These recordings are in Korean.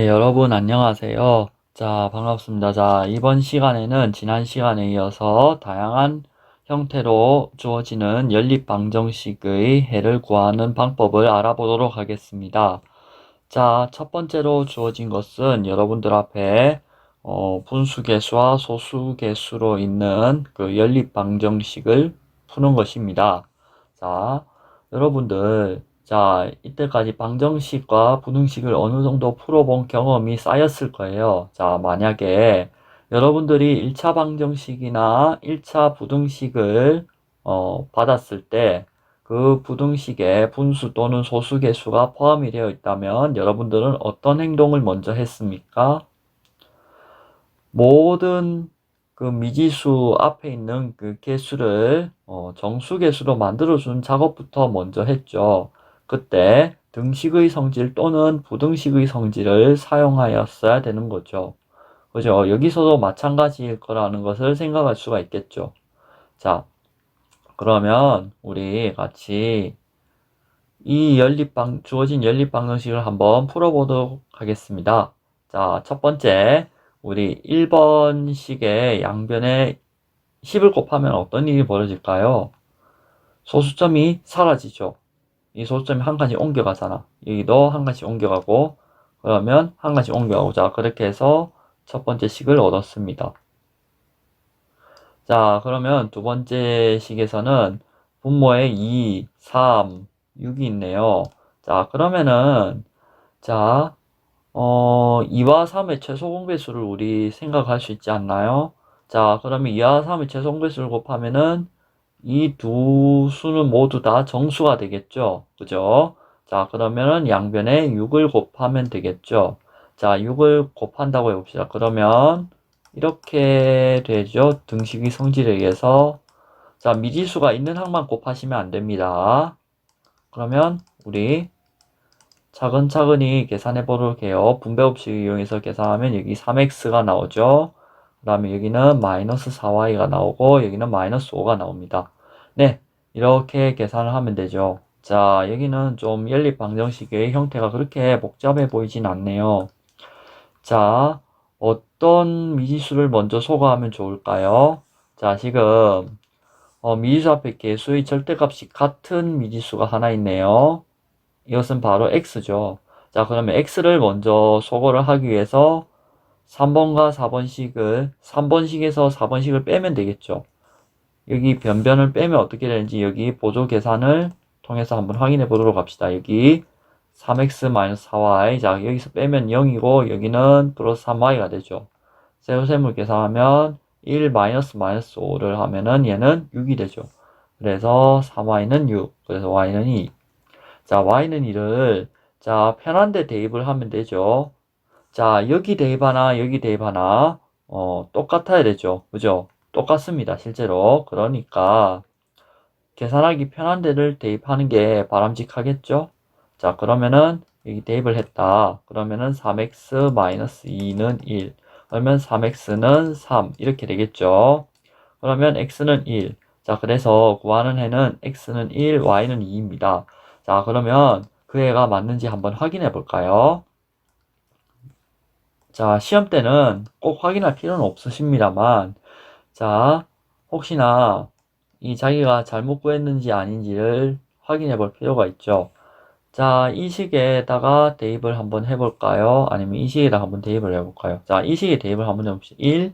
네, 여러분 안녕하세요. 자, 반갑습니다. 자, 이번 시간에는 지난 시간에 이어서 다양한 형태로 주어지는 연립 방정식의 해를 구하는 방법을 알아보도록 하겠습니다. 자, 첫 번째로 주어진 것은 여러분들 앞에 분수계수와 소수계수로 있는 그 연립 방정식을 푸는 것입니다. 자, 여러분들 자, 이때까지 방정식과 부등식을 어느 정도 풀어본 경험이 쌓였을 거예요. 자, 만약에 여러분들이 1차 방정식이나 1차 부등식을 받았을 때 그 부등식에 분수 또는 소수계수가 포함이 되어 있다면 여러분들은 어떤 행동을 먼저 했습니까? 모든 그 미지수 앞에 있는 그 개수를 정수개수로 만들어준 작업부터 먼저 했죠. 그때 등식의 성질 또는 부등식의 성질을 사용하였어야 되는 거죠. 그죠? 여기서도 마찬가지일 거라는 것을 생각할 수가 있겠죠. 자, 그러면 우리 같이 주어진 연립방정식을 한번 풀어보도록 하겠습니다. 자, 첫 번째, 우리 1번식의 양변에 10을 곱하면 어떤 일이 벌어질까요? 소수점이 사라지죠. 이 소수점이 한 칸씩 옮겨가잖아. 여기도 한 칸씩 옮겨가고, 그러면 한 칸씩 옮겨가고, 자, 그렇게 해서 첫 번째 식을 얻었습니다. 자, 그러면 두 번째 식에서는 분모에 2, 3, 6이 있네요. 자, 그러면은, 자, 2와 3의 최소 공배수를 우리 생각할 수 있지 않나요? 자, 그러면 2와 3의 최소 공배수를 곱하면은 이 두 수는 모두 다 정수가 되겠죠? 그죠? 자, 그러면은 양변에 6을 곱하면 되겠죠? 자, 6을 곱한다고 해봅시다. 그러면 이렇게 되죠? 등식의 성질에 의해서. 자, 미지수가 있는 항만 곱하시면 안 됩니다. 그러면 우리 차근차근히 계산해 보도록 해요. 분배법칙을 이용해서 계산하면 여기 3x가 나오죠. 그 다음에 여기는 마이너스 4y가 나오고 여기는 마이너스 5가 나옵니다. 네, 이렇게 계산을 하면 되죠. 자, 여기는 좀 연립 방정식의 형태가 그렇게 복잡해 보이진 않네요. 자, 어떤 미지수를 먼저 소거하면 좋을까요? 자, 지금 미지수 앞에 개수의 절대값이 같은 미지수가 하나 있네요. 이것은 바로 x죠. 자, 그러면 x를 먼저 소거를 하기 위해서 3번과 4번식을 3번식에서 4번식을 빼면 되겠죠. 여기 변변을 빼면 어떻게 되는지 여기 보조 계산을 통해서 한번 확인해 보도록 합시다. 여기 3x-4y. 자, 여기서 빼면 0이고 여기는 플러스 3y가 되죠. 세로셈을 계산하면 1 5를 하면은 얘는 6이 되죠. 그래서 3y는 6. 그래서 y는 2. 자, y는 2를 자, 편한데 대입을 하면 되죠. 자, 여기 대입하나 여기 대입하나 똑같아야 되죠. 그죠? 똑같습니다. 실제로. 그러니까 계산하기 편한 데를 대입하는 게 바람직하겠죠? 자, 그러면은 여기 대입을 했다. 그러면은 3x-2는 1. 그러면 3x는 3. 이렇게 되겠죠? 그러면 x는 1. 자, 그래서 구하는 해는 x는 1, y는 2입니다. 자, 그러면 그 해가 맞는지 한번 확인해 볼까요? 자, 시험 때는 꼭 확인할 필요는 없으십니다만, 자, 혹시나 이 자기가 잘못 구했는지 아닌지를 확인해 볼 필요가 있죠. 자, 이 식에다가 대입을 한번 해볼까요? 아니면 이 식에다가 한번 대입을 해볼까요? 자, 이 식에 대입을 한번 해봅시다. 1,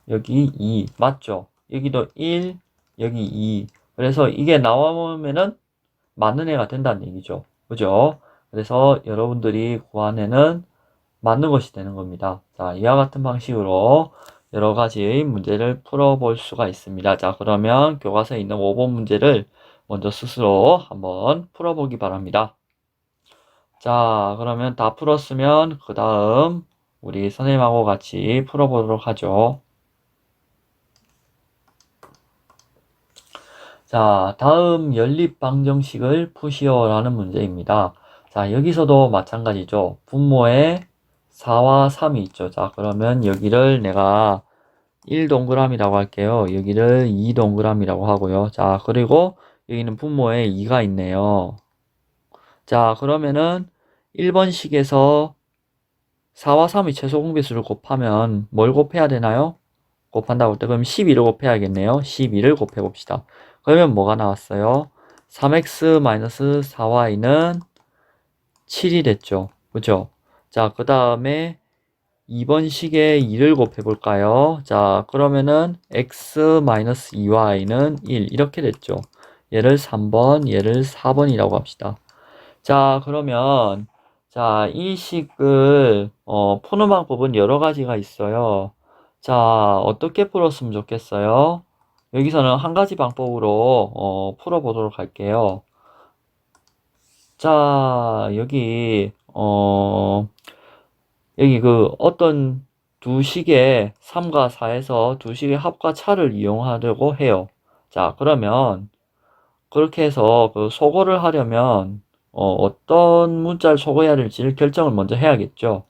여기 2, 맞죠? 여기도 1, 여기 2. 그래서 이게 나오면은 맞는 애가 된다는 얘기죠. 그죠? 그래서 여러분들이 구한 애는 맞는 것이 되는 겁니다. 자, 이와 같은 방식으로 여러 가지의 문제를 풀어볼 수가 있습니다. 자, 그러면 교과서에 있는 5번 문제를 먼저 스스로 한번 풀어보기 바랍니다. 자, 그러면 다 풀었으면 그 다음 우리 선생님하고 같이 풀어보도록 하죠. 자, 다음 연립방정식을 푸시오라는 문제입니다. 자, 여기서도 마찬가지죠. 분모에 4와 3이 있죠. 자, 그러면 여기를 내가 1 동그라미라고 할게요. 여기를 2 동그라미라고 하고요. 자, 그리고 여기는 분모에 2가 있네요. 자, 그러면은 1번식에서 4와 3이 최소 공비수를 곱하면 뭘 곱해야 되나요? 곱한다고 할 때 그럼 12를 곱해야겠네요. 12를 곱해 봅시다. 그러면 뭐가 나왔어요? 3x-4y는 7이 됐죠. 그죠? 자, 그 다음에 2번 식에 2를 곱해 볼까요? 자, 그러면은 x-2y는 1 이렇게 됐죠. 얘를 3번, 얘를 4번이라고 합시다. 자, 그러면 자, 이 식을 푸는 방법은 여러 가지가 있어요. 자, 어떻게 풀었으면 좋겠어요? 여기서는 한 가지 방법으로 풀어보도록 할게요. 자, 여기 그 어떤 두 식의 3과 4에서 두 식의 합과 차를 이용하려고 해요. 자, 그러면 그렇게 해서 그 소거를 하려면 어떤 문자를 소거해야 될지를 결정을 먼저 해야겠죠.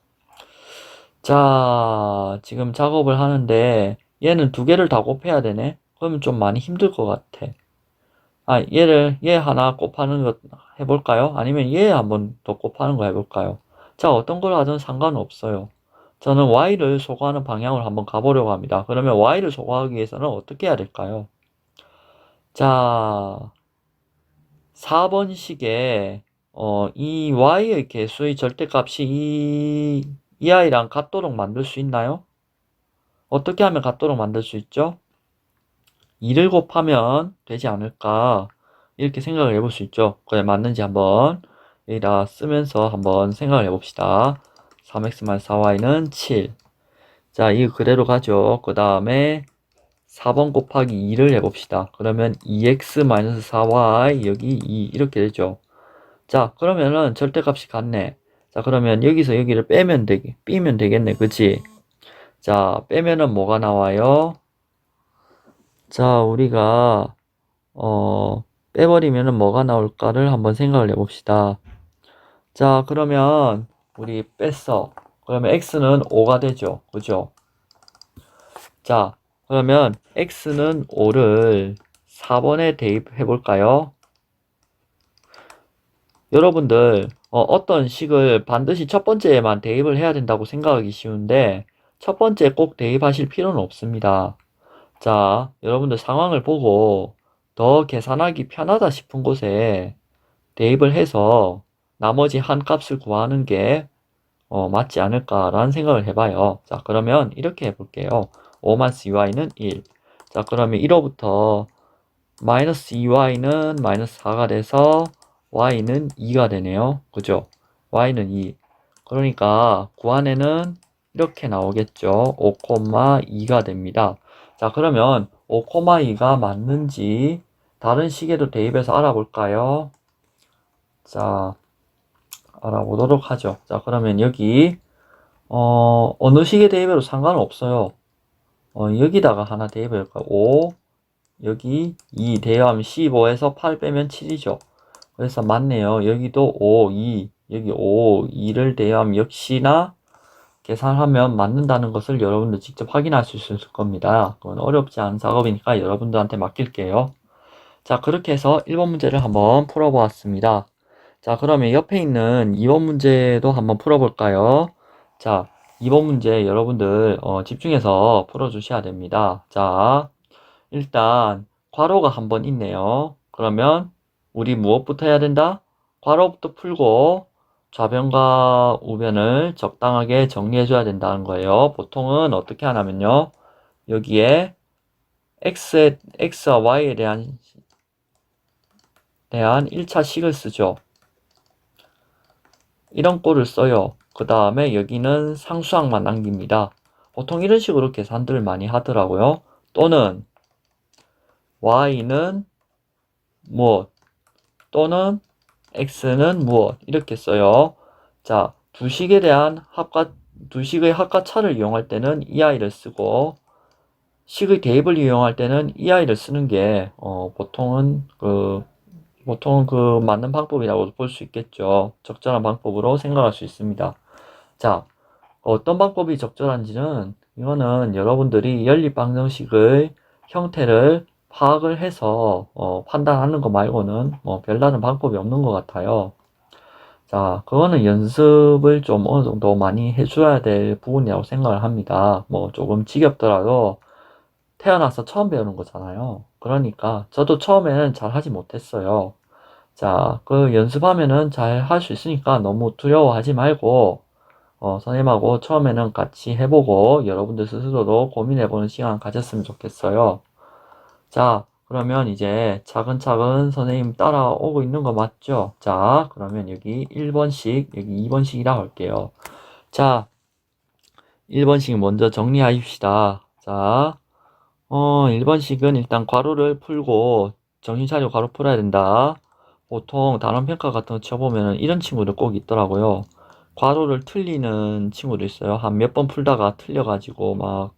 자, 지금 작업을 하는데 얘는 두 개를 다 곱해야 되네. 그러면 좀 많이 힘들 것 같아. 아, 얘 하나 곱하는 거 해볼까요? 아니면 얘 한번 더 곱하는 거 해볼까요? 자, 어떤 걸 하든 상관없어요. 저는 y를 소거하는 방향으로 한번 가보려고 합니다. 그러면 y를 소거하기 위해서는 어떻게 해야 될까요? 자, 4번식에 이 y의 개수의 절대값이 이 i랑 같도록 만들 수 있나요? 어떻게 하면 같도록 만들 수 있죠? 2를 곱하면 되지 않을까 이렇게 생각을 해볼 수 있죠. 그래 맞는지 한번 여기다 쓰면서 한번 생각을 해봅시다. 3x-4y는 7. 자, 이거 그대로 가죠. 그 다음에 4번 곱하기 2를 해봅시다. 그러면 2x-4y 여기 2 이렇게 되죠. 자, 그러면은 절대값이 같네. 자, 그러면 여기서 여기를 삐면 되겠네. 그치? 자, 빼면은 뭐가 나와요? 자, 우리가, 빼버리면은 뭐가 나올까를 한번 생각을 해봅시다. 자, 그러면 우리 뺐어. 그러면 x는 5가 되죠. 그죠? 자, 그러면 x는 5를 4번에 대입해 볼까요? 여러분들 어떤 식을 반드시 첫 번째에만 대입을 해야 된다고 생각하기 쉬운데 첫 번째 꼭 대입하실 필요는 없습니다. 자, 여러분들 상황을 보고 더 계산하기 편하다 싶은 곳에 대입을 해서 나머지 한 값을 구하는 게 맞지 않을까라는 생각을 해봐요. 자, 그러면 이렇게 해볼게요. 5-2y는 1. 자, 그러면 1호부터 마이너스 2y는 마이너스 4가 돼서 y는 2가 되네요. 그죠? y는 2. 그러니까 구안에는 이렇게 나오겠죠. 5,2가 됩니다. 자, 그러면 5,2가 맞는지 다른 식에도 대입해서 알아볼까요? 자, 알아보도록 하죠. 자, 그러면 여기 어느 식에 대입해도 상관은 없어요. 여기다가 하나 대입해볼까요? 5, 여기 2 대입하면 15에서 8 빼면 7이죠. 그래서 맞네요. 여기도 5, 2, 여기 5, 2를 대입하면 역시나 계산하면 맞는다는 것을 여러분들 직접 확인할 수 있을 겁니다. 그건 어렵지 않은 작업이니까 여러분들한테 맡길게요. 자, 그렇게 해서 1번 문제를 한번 풀어보았습니다. 자, 그러면 옆에 있는 2번 문제도 한번 풀어볼까요? 자, 2번 문제 여러분들 집중해서 풀어주셔야 됩니다. 자, 일단 괄호가 한번 있네요. 그러면 우리 무엇부터 해야 된다? 괄호부터 풀고 좌변과 우변을 적당하게 정리해 줘야 된다는 거예요. 보통은 어떻게 하냐면요. 여기에 x와 y에 대한 1차 식을 쓰죠. 이런 꼴을 써요. 그 다음에 여기는 상수항만 남깁니다. 보통 이런 식으로 계산들을 많이 하더라고요. 또는 y는 무엇 또는 x는 무엇 이렇게 써요. 자, 두 식에 대한 두 식의 합과차를 이용할 때는 이 i를 쓰고 식의 대입을 이용할 때는 이 i를 쓰는 게 보통은 그 맞는 방법이라고 볼 수 있겠죠. 적절한 방법으로 생각할 수 있습니다. 자, 어떤 방법이 적절한지는 이거는 여러분들이 연립방정식의 형태를 파악을 해서 판단하는 것 말고는 별다른 방법이 없는 것 같아요. 자, 그거는 연습을 좀 어느 정도 많이 해줘야 될 부분이라고 생각을 합니다. 뭐 조금 지겹더라도 태어나서 처음 배우는 거잖아요. 그러니까 저도 처음에는 잘 하지 못했어요. 자, 그 연습하면은 잘 할 수 있으니까 너무 두려워하지 말고 선생님하고 처음에는 같이 해보고 여러분들 스스로도 고민해보는 시간 가졌으면 좋겠어요. 자, 그러면 이제 차근차근 선생님 따라오고 있는 거 맞죠? 자, 그러면 여기 1번씩, 여기 2번씩이라고 할게요. 자, 1번씩 먼저 정리하십시다. 자, 1번씩은 일단 괄호를 풀고 정신 차리고 괄호 풀어야 된다. 보통 단원평가 같은 거 쳐보면 이런 친구들 꼭 있더라고요. 괄호를 틀리는 친구도 있어요. 한 몇 번 풀다가 틀려가지고 막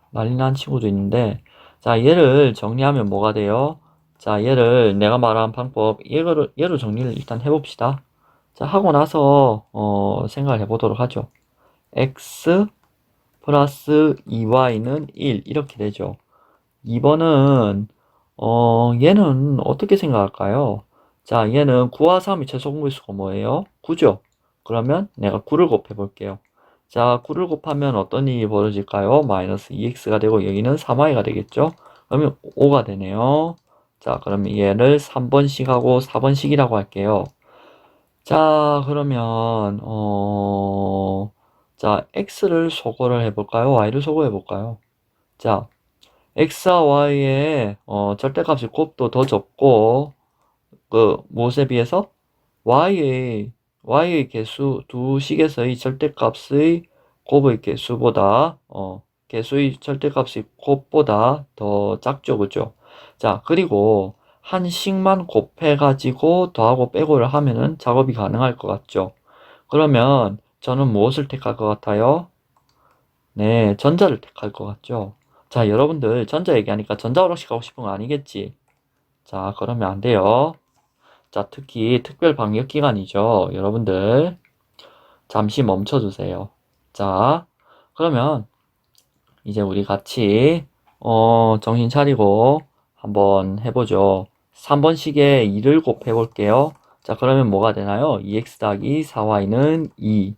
난리 난 친구도 있는데, 자, 얘를 정리하면 뭐가 돼요? 자, 얘를 내가 말한 방법, 얘로 정리를 일단 해봅시다. 자, 하고 나서, 생각을 해보도록 하죠. x 플러스 2y는 1, 이렇게 되죠. 2번은, 얘는 어떻게 생각할까요? 자, 얘는 9와 3이 최소 공倍수가 뭐예요? 9죠? 그러면 내가 9를 곱해 볼게요. 자, 9를 곱하면 어떤 일이 벌어질까요? 마이너스 2x가 되고 여기는 3y가 되겠죠? 그러면 5가 되네요. 자, 그러면 얘를 3번씩 하고 4번씩이라고 할게요. 자, 그러면 자, x를 소거를 해볼까요? y를 소거해 볼까요? 자, x와 y의 절대값이 곱도 더 적고 그 무엇에 비해서 y의 개수 두 식에서의 절대값의 곱의 개수보다 개수의 절대값이 곱보다 더 작죠, 그죠? 자, 그리고 한 식만 곱해 가지고 더하고 빼고를 하면은 작업이 가능할 것 같죠? 그러면 저는 무엇을 택할 것 같아요? 네, 전자를 택할 것 같죠? 자, 여러분들 전자 얘기하니까 전자오락식 하고 싶은 거 아니겠지? 자, 그러면 안 돼요. 자, 특히 특별 방역 기간이죠. 여러분들 잠시 멈춰 주세요. 자, 그러면 이제 우리 같이 정신 차리고 한번 해보죠. 3번식에 2를 곱해 볼게요. 자, 그러면 뭐가 되나요? 2x 더하기 4y는 2.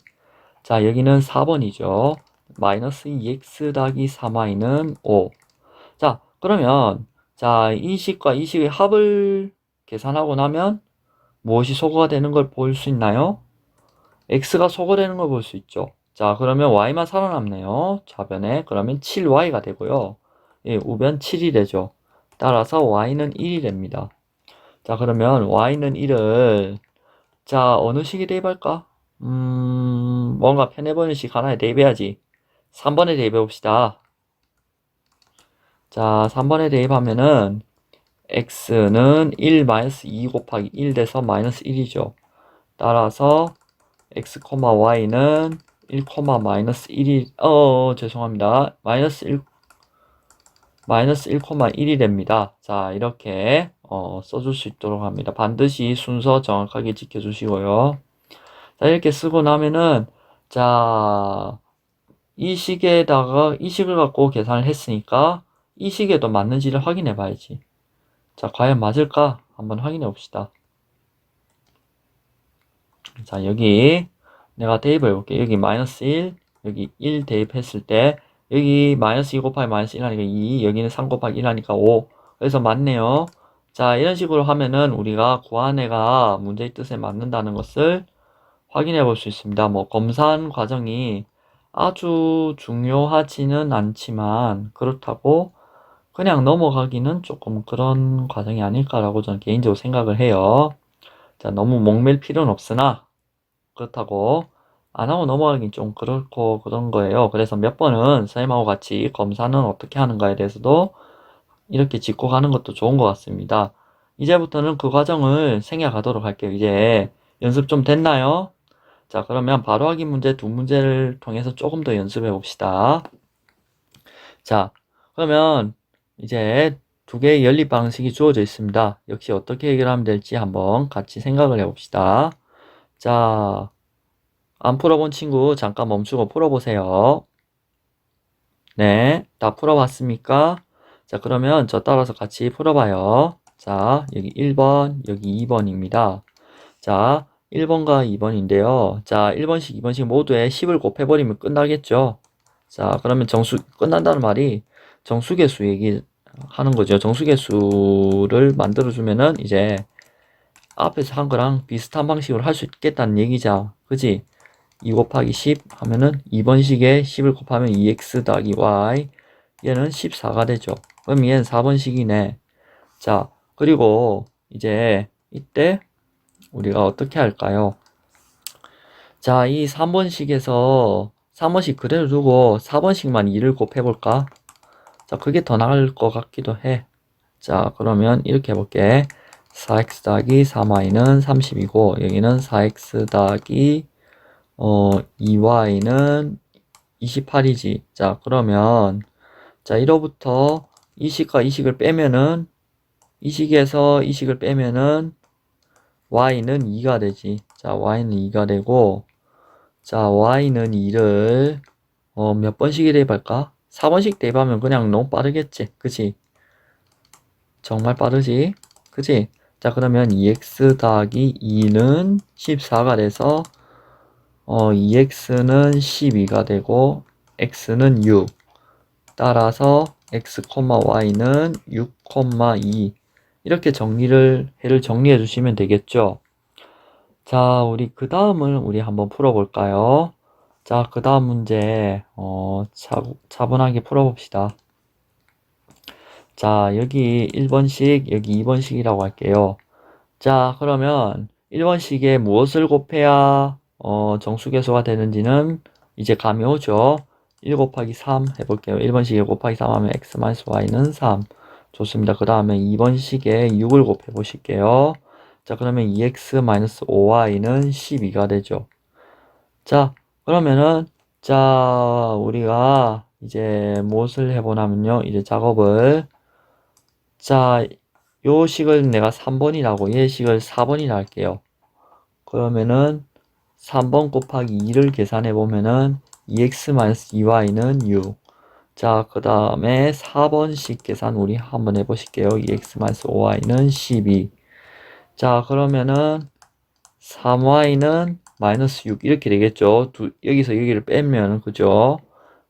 자, 여기는 4번이죠. 마이너스 2x 더하기 3y는 5. 자, 그러면 자, 이 식과 이 식의 합을 계산하고 나면 무엇이 소거가 되는 걸 볼 수 있나요? x가 소거되는 걸 볼 수 있죠. 자, 그러면 y만 살아남네요. 좌변에. 그러면 7y가 되고요. 예, 우변 7이 되죠. 따라서 y는 1이 됩니다. 자, 그러면 y는 1을 자, 어느 식에 대입할까? 뭔가 편해 보이는 식 하나에 대입해야지. 3번에 대입해 봅시다. 자, 3번에 대입하면은 x는 1 마이너스 2 곱하기 1 돼서 마이너스 1이죠. 따라서 x, y는 1, 마이너스 1이 죄송합니다. 마이너스 1, 마이너스 1, 1이 됩니다. 자, 이렇게 써줄 수 있도록 합니다. 반드시 순서 정확하게 지켜주시고요. 자, 이렇게 쓰고 나면은 자, 이 식에다가 이 식을 갖고 계산을 했으니까 이 식에도 맞는지를 확인해 봐야지. 자, 과연 맞을까? 한번 확인해 봅시다. 자, 여기 내가 대입을 해볼게. 여기 마이너스 1, 여기 1 대입했을 때 여기 마이너스 2 곱하기 마이너스 1 하니까 2, 여기는 3 곱하기 1 하니까 5. 그래서 맞네요. 자, 이런 식으로 하면은 우리가 구한 애가 문제의 뜻에 맞는다는 것을 확인해 볼 수 있습니다. 뭐 검사한 과정이 아주 중요하지는 않지만 그렇다고 그냥 넘어가기는 조금 그런 과정이 아닐까라고 저는 개인적으로 생각을 해요. 자, 너무 목맬 필요는 없으나 그렇다고 안 하고 넘어가긴 좀 그렇고 그런 거예요. 그래서 몇 번은 선생님하고 같이 검사는 어떻게 하는가에 대해서도 이렇게 짚고 가는 것도 좋은 것 같습니다. 이제부터는 그 과정을 생략하도록 할게요. 이제 연습 좀 됐나요? 자, 그러면 바로 하기 문제 두 문제를 통해서 조금 더 연습해 봅시다. 자, 그러면 이제 두 개의 연립 방식이 주어져 있습니다. 역시 어떻게 해결하면 될지 한번 같이 생각을 해 봅시다. 자, 안 풀어본 친구 잠깐 멈추고 풀어보세요. 네, 다 풀어봤습니까? 자, 그러면 저 따라서 같이 풀어봐요. 자, 여기 1번, 여기 2번입니다. 자, 1번과 2번인데요. 자, 1번씩, 2번씩 모두에 10을 곱해버리면 끝나겠죠. 자, 그러면 끝난다는 말이 정수계수 얘기하는 거죠. 정수계수를 만들어주면은 이제 앞에서 한 거랑 비슷한 방식으로 할 수 있겠다는 얘기자. 그지? 2 곱하기 10 하면은 2번식에 10을 곱하면 2x 더하기 y. 얘는 14가 되죠. 그럼 얘는 4번식이네. 자, 그리고 이제 이때 우리가 어떻게 할까요? 자, 이 3번식에서 3번식 그대로 두고 4번식만 2를 곱해볼까? 자, 그게 더 나을 것 같기도 해. 자, 그러면 이렇게 해볼게. 4x 더하기 3y는 30이고 여기는 4x 더하기 2y는 28이지. 자, 그러면 자, 1호부터 이 식과 이 식을 빼면은 이 식에서 이 식을 빼면은 y는 2가 되지. 자, y는 2가 되고 자, y는 2를 몇 번씩 대입할까? 4번씩 대입하면 그냥 너무 빠르겠지. 그치? 정말 빠르지? 그치? 자, 그러면 2x 더하기 2는 14가 돼서 2x는 12가 되고 x는 6. 따라서 x, y는 6, 2 이렇게 해를 정리해 주시면 되겠죠. 자, 우리 그 다음을 우리 한번 풀어볼까요? 자, 그 다음 문제 차분하게 풀어봅시다. 자, 여기 1번식, 여기 2번식이라고 할게요. 자, 그러면 1번식에 무엇을 곱해야 정수계수가 되는지는 이제 감이 오죠. 1 곱하기 3 해볼게요. 1번식에 곱하기 3 하면 x-y는 3. 좋습니다. 그 다음에 2번식에 6을 곱해 보실게요. 자, 그러면 2x-5y는 12가 되죠. 자, 그러면은, 자, 우리가 이제 무엇을 해보냐면요. 이제 작업을, 자, 요 식을 내가 3번이라고, 얘 식을 4번이라 할게요. 그러면은, 3번 곱하기 2를 계산해 보면은, 2x-2y는 6. 자, 그 다음에 4번식 계산 우리 한번 해보실게요. 2x-5y는 12. 자, 그러면은 3y는 마이너스 6 이렇게 되겠죠. 여기서 여기를 빼면 그죠?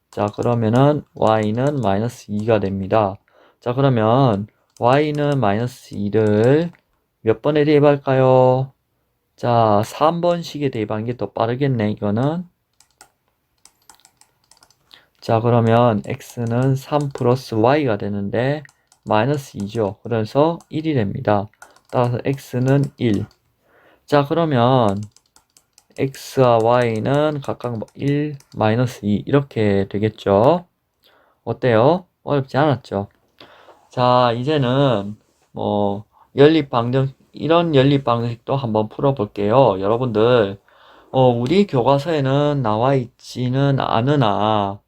자, 그러면은 y는 마이너스 2가 됩니다. 자, 그러면 y는 마이너스 2를 몇 번에 대입할까요? 자, 3번식에 대입한 게 더 빠르겠네, 이거는. 자, 그러면 x는 3 플러스 y가 되는데 마이너스 2죠. 그래서 1이 됩니다. 따라서 x는 1. 자, 그러면 x와 y는 각각 1, 마이너스 2 이렇게 되겠죠. 어때요? 어렵지 않았죠? 자, 이제는 이런 연립 방정식도 한번 풀어볼게요. 여러분들 우리 교과서에는 나와 있지는 않으나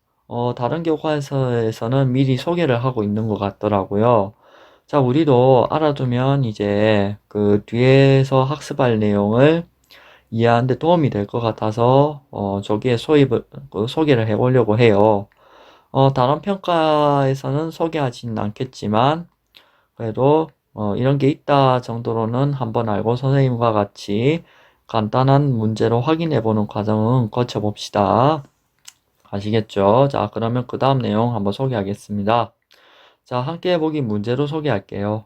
다른 교과서에서는 미리 소개를 하고 있는 것 같더라고요. 자, 우리도 알아두면 이제 그 뒤에서 학습할 내용을 이해하는 데 도움이 될 것 같아서 저기에 소개를 해보려고 해요. 다른 평가에서는 소개하지는 않겠지만 그래도 이런 게 있다 정도로는 한번 알고 선생님과 같이 간단한 문제로 확인해보는 과정은 거쳐봅시다. 아시겠죠? 자, 그러면 그 다음 내용 한번 소개하겠습니다. 자, 함께 해보기 문제로 소개할게요.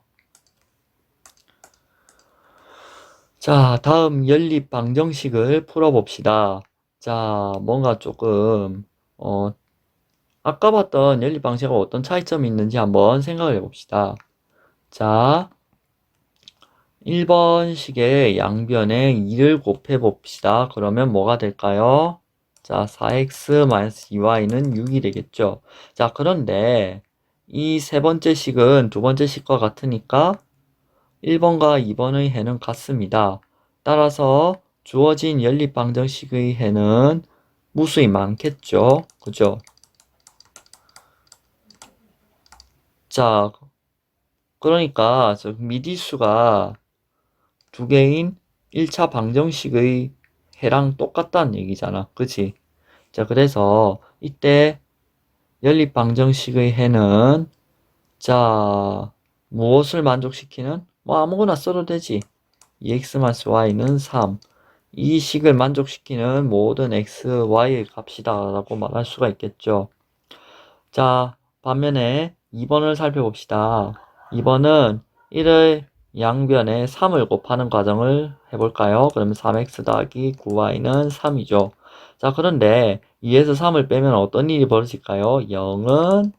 자, 다음 연립 방정식을 풀어봅시다. 자, 뭔가 조금 아까 봤던 연립 방식과 어떤 차이점이 있는지 한번 생각을 해봅시다. 자, 1번식의 양변에 2를 곱해봅시다. 그러면 뭐가 될까요? 자, 4x-2y는 6이 되겠죠. 자, 그런데 이 세 번째 식은 두 번째 식과 같으니까 1번과 2번의 해는 같습니다. 따라서 주어진 연립방정식의 해는 무수히 많겠죠. 그죠? 자, 그러니까 미지수가 두 개인 1차 방정식의 해랑 똑같다는 얘기잖아. 그치? 자, 그래서 이때 연립 방정식의 해는 자, 무엇을 만족시키는? 뭐 아무거나 써도 되지. 2x-y는 3. 이 식을 만족시키는 모든 x, y의 값이다 라고 말할 수가 있겠죠. 자, 반면에 2번을 살펴봅시다. 2번은 1의 양변에 3을 곱하는 과정을 해볼까요? 그러면 3x 더하기 9y는 3이죠. 자, 그런데 2에서 3을 빼면 어떤 일이 벌어질까요? 0은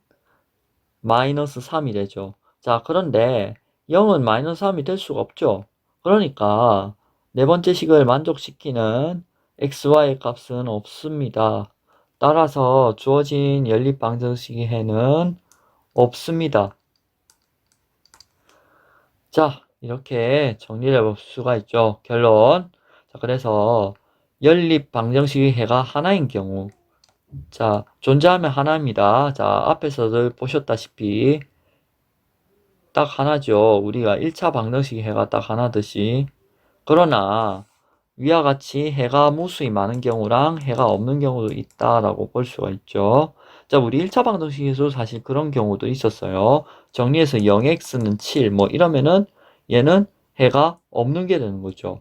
마이너스 3이 되죠. 자, 그런데 0은 마이너스 3이 될 수가 없죠. 그러니까 네 번째 식을 만족시키는 xy의 값은 없습니다. 따라서 주어진 연립방정식의 해는 없습니다. 자, 이렇게 정리를 해볼 수가 있죠. 결론. 자, 그래서 연립방정식의 해가 하나인 경우, 자, 존재하면 하나입니다. 자, 앞에서도 보셨다시피 딱 하나죠. 우리가 1차 방정식의 해가 딱 하나듯이. 그러나 위와 같이 해가 무수히 많은 경우랑 해가 없는 경우도 있다라고 볼 수가 있죠. 자, 우리 1차 방정식에서 사실 그런 경우도 있었어요. 정리해서 0x는 7, 뭐 이러면은 얘는 해가 없는 게 되는 거죠.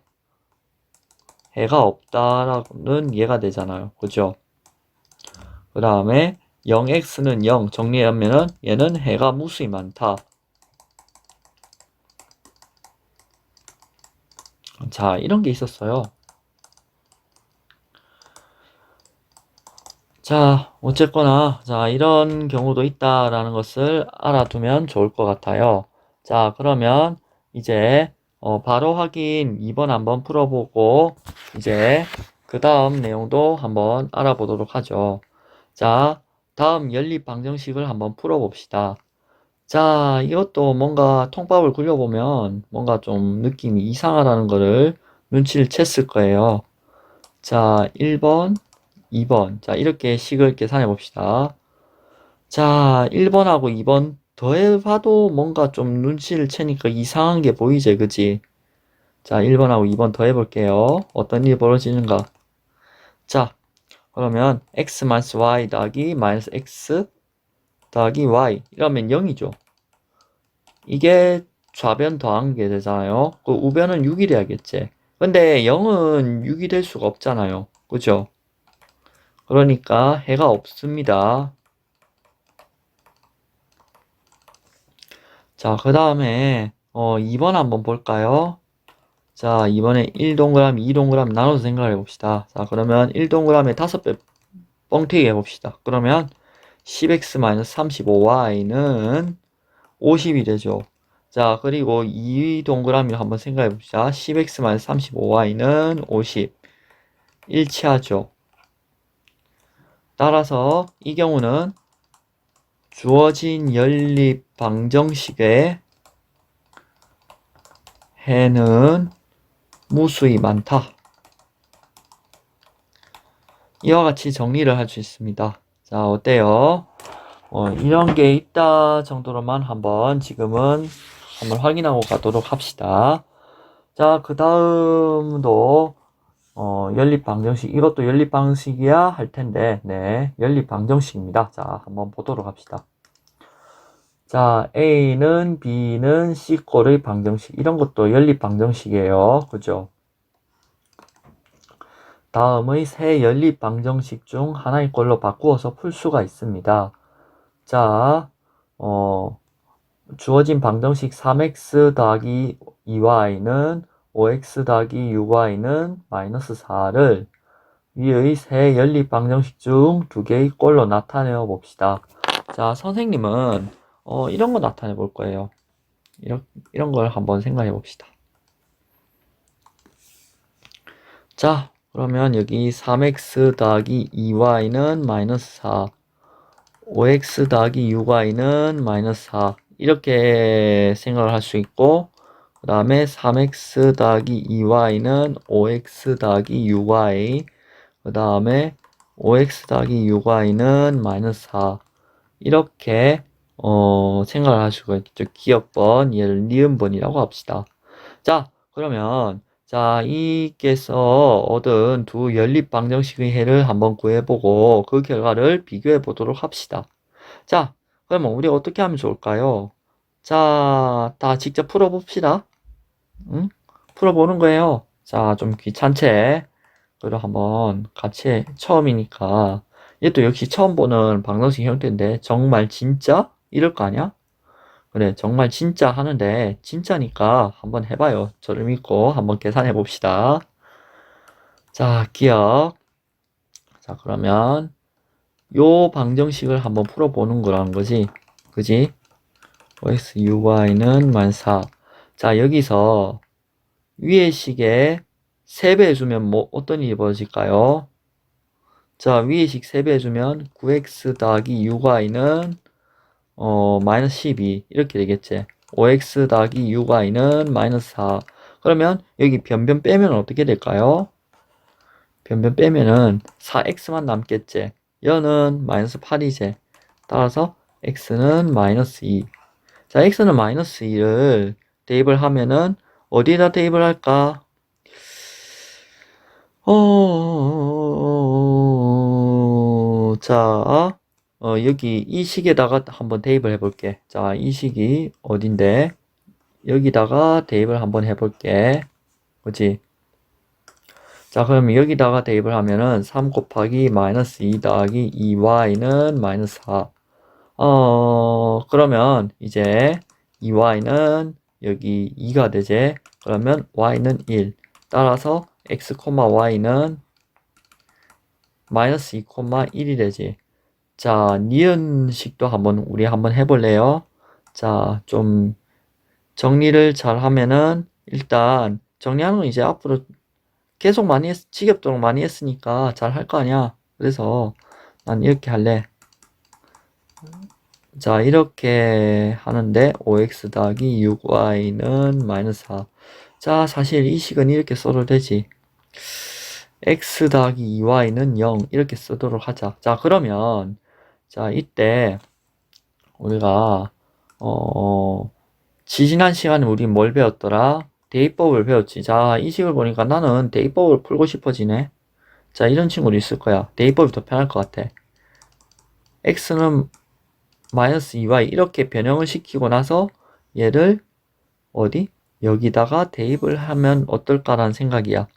해가 없다라는 얘가 되잖아요. 그죠? 그 다음에 0x는 0 정리하면은 얘는 해가 무수히 많다. 자, 이런 게 있었어요. 자, 어쨌거나, 자, 이런 경우도 있다라는 것을 알아두면 좋을 것 같아요. 자, 그러면 이제, 바로 확인 2번 한번 풀어보고, 이제, 그 다음 내용도 한번 알아보도록 하죠. 자, 다음 연립 방정식을 한번 풀어봅시다. 자, 이것도 뭔가 통밥을 굴려보면 뭔가 좀 느낌이 이상하다는 거를 눈치를 챘을 거예요. 자, 1번, 2번. 자, 이렇게 식을 계산해 봅시다. 자, 1번하고 2번 더해봐도 뭔가 좀 눈치를 채니까 이상한 게 보이지, 그지? 자, 1번하고 2번 더해볼게요. 어떤 일이 벌어지는가? 자, 그러면 x 마이너스 y 더하기 마이너스 x 더하기 y 이러면 0이죠. 이게 좌변 더한 게 되잖아요. 그 우변은 6이 돼야겠지. 근데 0은 6이 될 수가 없잖아요. 그죠? 그러니까 해가 없습니다. 자, 그 다음에 2번 한번 볼까요? 자, 이번에 1동그라미, 2동그라미 나눠서 생각을 해봅시다. 자, 그러면 1동그라미 5배 뻥튀기 해봅시다. 그러면 10x-35y는 50이 되죠. 자, 그리고 2동그라미를 한번 생각해 봅시다. 10x-35y는 50. 일치하죠. 따라서 이 경우는 주어진 연립 방정식의 해는 무수히 많다. 이와 같이 정리를 할 수 있습니다. 자, 어때요? 이런 게 있다 정도로만 지금은 한번 확인하고 가도록 합시다. 자, 그 다음도, 연립 방정식. 이것도 연립 방식이야 할 텐데, 네. 연립 방정식입니다. 자, 한번 보도록 합시다. 자, A는 B는 C꼴의 방정식. 이런 것도 연립 방정식이에요. 그죠? 다음의 세 연립 방정식 중 하나의 꼴로 바꾸어서 풀 수가 있습니다. 자, 주어진 방정식 3x 더하기 2y는 5x 더하기 6y는 마이너스 4를 위의 세 연립 방정식 중 두 개의 꼴로 나타내어 봅시다. 자, 선생님은 이런 거 나타내 볼 거예요. 이런 걸 한번 생각해 봅시다. 자, 그러면 여기 3x 더하기 2y는 마이너스 4, 5x 더하기 6y는 마이너스 4 이렇게 생각을 할 수 있고, 그 다음에 3x 더하기 2y는 5x 더하기 6y, 그 다음에 5x 더하기 6y는 마이너스 4 이렇게 생각을 할 수가 있죠. 기억번, 얘를 니은번이라고 합시다. 자, 그러면 자, 이께서 얻은 두 연립 방정식의 해를 한번 구해보고 그 결과를 비교해 보도록 합시다. 자, 그러면 우리 어떻게 하면 좋을까요? 자, 다 직접 풀어봅시다. 응? 풀어보는 거예요. 자, 좀 귀찮지? 그리고 한번 같이 처음이니까 얘도 역시 처음 보는 방정식 형태인데 정말 진짜? 이럴 거 아니야? 그래, 정말 진짜 하는데 진짜니까 한번 해봐요. 저를 믿고 한번 계산해 봅시다. 자, 기억. 자, 그러면 요 방정식을 한번 풀어보는 거라는 거지. 그지? OX, UY는 -4. 자, 여기서 위의 식에 3배 해주면 뭐 어떤 일이 벌어질까요? 자, 위의 식 3배 해주면 9x 더하기 6y는 마이너스 12 이렇게 되겠지. 5x 더하기 6y는 -4. 그러면 여기 변변 빼면 어떻게 될까요? 변변 빼면은 4x만 남겠지. 여는 -8이지. 따라서 x는 -2. 자, x는 -2를 대입을 하면은 어디에다 대입을 할까? 자, 여기 이 식에다가 한번 대입을 해볼게. 자, 이 식이 어딘데? 여기다가 대입을 한번 해볼게. 그치? 자, 그러면 여기다가 대입을 하면은 3 곱하기 -2 더하기 2y는 -4. 그러면 이제 2y는 여기 2가 되지? 그러면 y는 1. 따라서 x, y는 -2, 1이 되지. 자, 니은식도 우리 한번 해볼래요? 자, 좀 정리를 잘 하면은 일단 정리하는 건 이제 앞으로 계속 지겹도록 많이 했으니까 잘 할 거 아니야. 그래서 난 이렇게 할래. 자, 이렇게 하는데 5x 더하기 6y는 -4. 자, 사실 이 식은 이렇게 써도 되지. x 더하기 2y는 0 이렇게 쓰도록 하자. 자, 그러면 자, 이때 우리가 지지난 시간에 우리 뭘 배웠더라? 대입법을 배웠지. 자, 이 식을 보니까 나는 대입법을 풀고 싶어지네. 자, 이런 친구도 있을 거야. 대입법이 더 편할 것 같아. x는 -2y 이렇게 변형을 시키고 나서 얘를 어디? 여기다가 대입을 하면 어떨까라는 생각이야.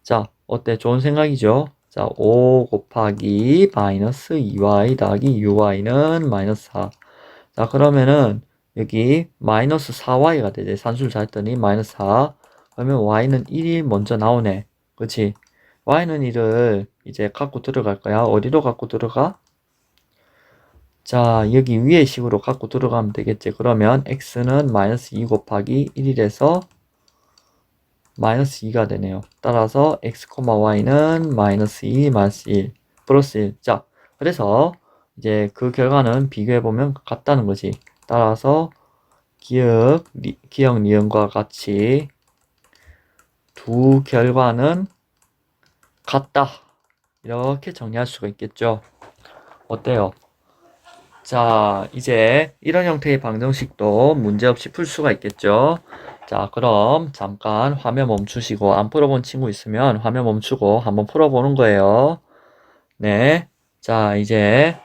자, 어때? 좋은 생각이죠? 자, 5 곱하기 -2y 더하기 6y는 -4. 자, 그러면은 여기 -4y가 되지. 산수를 잘 했더니 -4. 그러면 y는 1이 먼저 나오네. 그치? y는 1을 이제 갖고 들어갈 거야. 어디로 갖고 들어가? 자, 여기 위의 식으로 갖고 들어가면 되겠지. 그러면 x는 -2 곱하기 1이래서 -2가 되네요. 따라서 x, y는 -2, -1, 플러스 1. 자, 그래서 이제 그 결과는 비교해보면 같다는 거지. 따라서 기억, 니은과 같이 두 결과는 같다. 이렇게 정리할 수가 있겠죠. 어때요? 자, 이제 이런 형태의 방정식도 문제없이 풀 수가 있겠죠. 자, 그럼 잠깐 화면 멈추시고 안 풀어본 친구 있으면 화면 멈추고 한번 풀어보는 거예요. 네. 자, 이제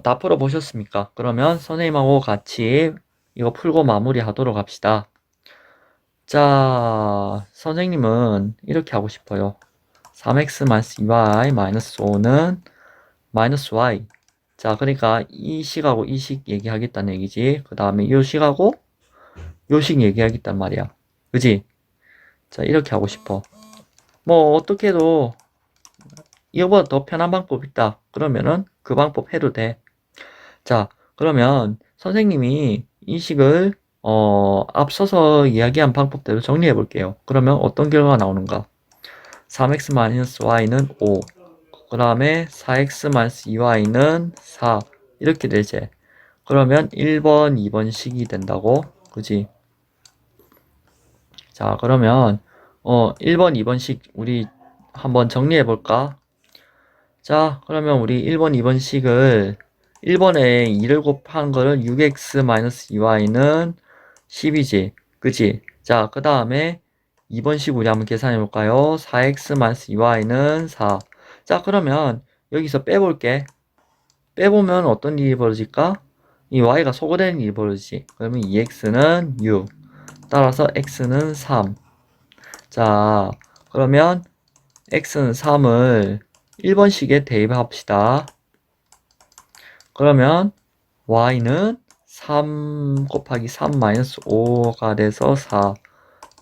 다 풀어보셨습니까? 그러면 선생님하고 같이 이거 풀고 마무리하도록 합시다. 자, 선생님은 이렇게 하고 싶어요. 3x-2y 5는 -y. 자, 그러니까 이 식하고 이 식 얘기하겠다는 얘기지. 그 다음에 이 식하고 요 식 얘기하겠단 말이야. 그지? 자, 이렇게 하고 싶어. 뭐 어떻게 해도 이거보다 더 편한 방법 있다. 그러면은 그 방법 해도 돼. 자, 그러면 선생님이 이 식을 앞서서 이야기한 방법대로 정리해 볼게요. 그러면 어떤 결과가 나오는가? 3x-y는 5. 그 다음에 4x-2y는 4. 이렇게 되지. 그러면 1번, 2번 식이 된다고. 그지? 자, 그러면 1번, 2번 식 우리 한번 정리해 볼까? 자, 그러면 우리 1번, 2번 식을 1번에 2를 곱한 거를 6x-2y는 10이지. 그치? 자, 그 다음에 2번 식 우리 한번 계산해 볼까요? 4x-2y는 4. 자, 그러면 여기서 빼볼게. 빼보면 어떤 일이 벌어질까? 이 y가 소거되는 일이 벌어지지. 그러면 2x는 6. 따라서 x는 3. 자, 그러면 x는 3을 1번식에 대입합시다. 그러면 y는 3 곱하기 3 마이너스 5가 돼서 4.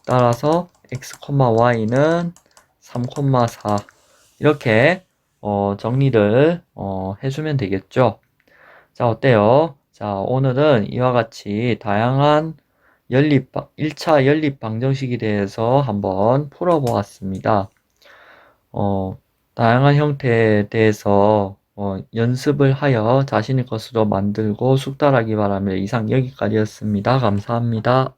따라서 x, y는 3, 4. 이렇게 정리를 해주면 되겠죠. 자, 어때요? 자, 오늘은 이와 같이 다양한 1차 연립 방정식에 대해서 한번 풀어보았습니다. 다양한 형태에 대해서 연습을 하여 자신의 것으로 만들고 숙달하기 바라며 이상 여기까지였습니다. 감사합니다.